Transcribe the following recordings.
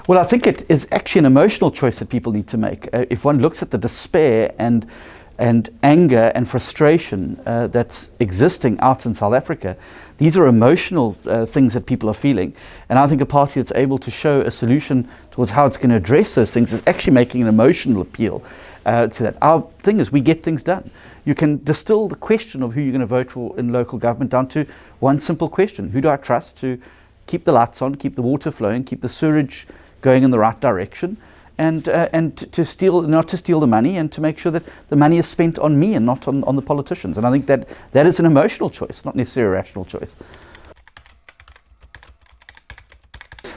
Well, I think it is actually an emotional choice that people need to make. If one looks at the despair and anger and frustration that's existing out in South Africa, these are emotional things that people are feeling. And I think a party that's able to show a solution towards how it's going to address those things is actually making an emotional appeal to that. Our thing is we get things done. You can distill the question of who you're going to vote for in local government down to one simple question. Who do I trust to keep the lights on, keep the water flowing, keep the sewerage going in the right direction, and to steal, not to steal the money, and to make sure that the money is spent on me and not on the politicians. And I think that is an emotional choice, not necessarily a rational choice.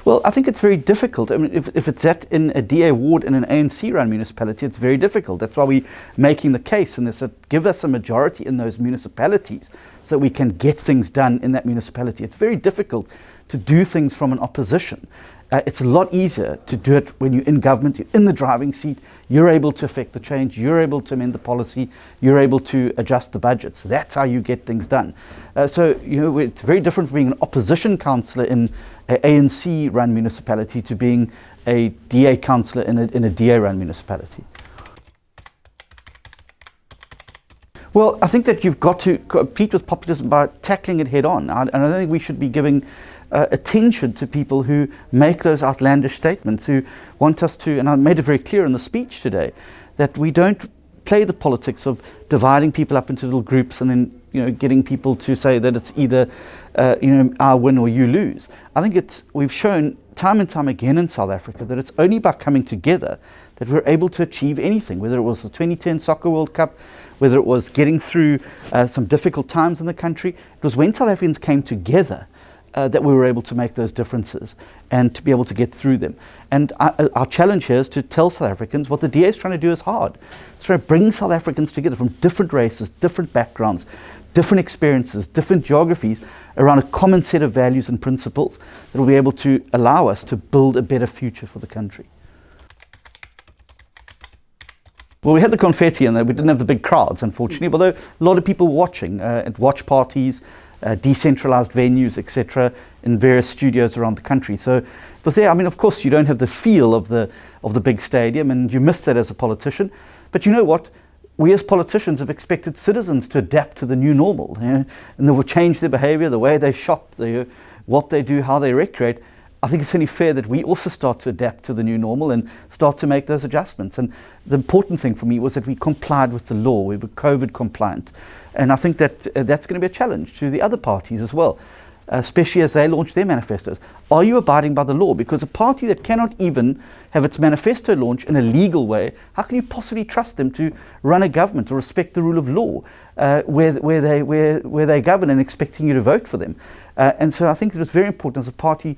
Well, I think it's very difficult. I mean, if it's in a DA ward in an ANC-run municipality, it's very difficult. That's why we're making the case, and they said, give us a majority in those municipalities so that we can get things done in that municipality. It's very difficult to do things from an opposition. It's a lot easier to do it when you're in government, you're in the driving seat, you're able to affect the change, you're able to amend the policy, you're able to adjust the budgets. That's how you get things done. So, you know, it's very different from being an opposition councillor in an ANC-run municipality to being a DA councillor in a DA-run municipality. Well, I think that you've got to compete with populism by tackling it head on. And I don't think we should be giving attention to people who make those outlandish statements, who want us to, and I made it very clear in the speech today, that we don't play the politics of dividing people up into little groups and then, you know, getting people to say that it's either, you know, I win or you lose. I think we've shown time and time again in South Africa that it's only by coming together that we're able to achieve anything, whether it was the 2010 Soccer World Cup, whether it was getting through some difficult times in the country. It was when South Africans came together that we were able to make those differences and to be able to get through them. And our challenge here is to tell South Africans what the DA is trying to do is hard. It's trying to bring South Africans together from different races, different backgrounds, different experiences, different geographies around a common set of values and principles that will be able to allow us to build a better future for the country. Well, we had the confetti and we didn't have the big crowds, unfortunately, although a lot of people were watching at watch parties, decentralized venues, etc., in various studios around the country. So it was there. I mean, of course, you don't have the feel of the big stadium, and you miss that as a politician. But you know what? We as politicians have expected citizens to adapt to the new normal, you know, and they will change their behavior, the way they shop, what they do, how they recreate. I think it's only fair that we also start to adapt to the new normal and start to make those adjustments. And the important thing for me was that we complied with the law. We were COVID compliant. And I think that that's going to be a challenge to the other parties as well, especially as they launch their manifestos. Are you abiding by the law? Because a party that cannot even have its manifesto launch in a legal way, how can you possibly trust them to run a government or respect the rule of law where they govern and expecting you to vote for them? And so I think it was very important as a party.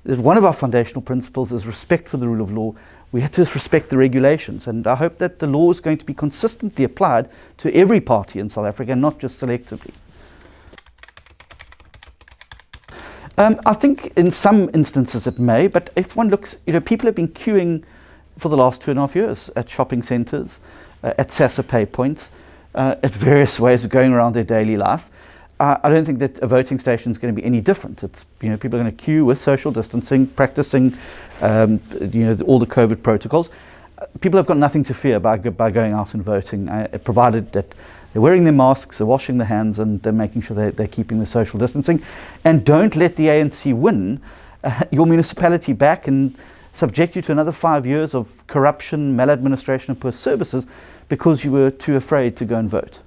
One of our foundational principles is respect for the rule of law. We have to respect the regulations, and I hope that the law is going to be consistently applied to every party in South Africa, not just selectively. I think in some instances it may, but if one looks, you know, people have been queuing for the last 2.5 years at shopping centres, at SASSA pay points, at various ways of going around their daily life. I don't think that a voting station is going to be any different. It's, you know, people are going to queue with social distancing, practicing, you know, all the COVID protocols. People have got nothing to fear by going out and voting, provided that they're wearing their masks, they're washing their hands, and they're making sure they're keeping the social distancing. And don't let the ANC win your municipality back and subject you to another 5 years of corruption, maladministration, and poor services because you were too afraid to go and vote.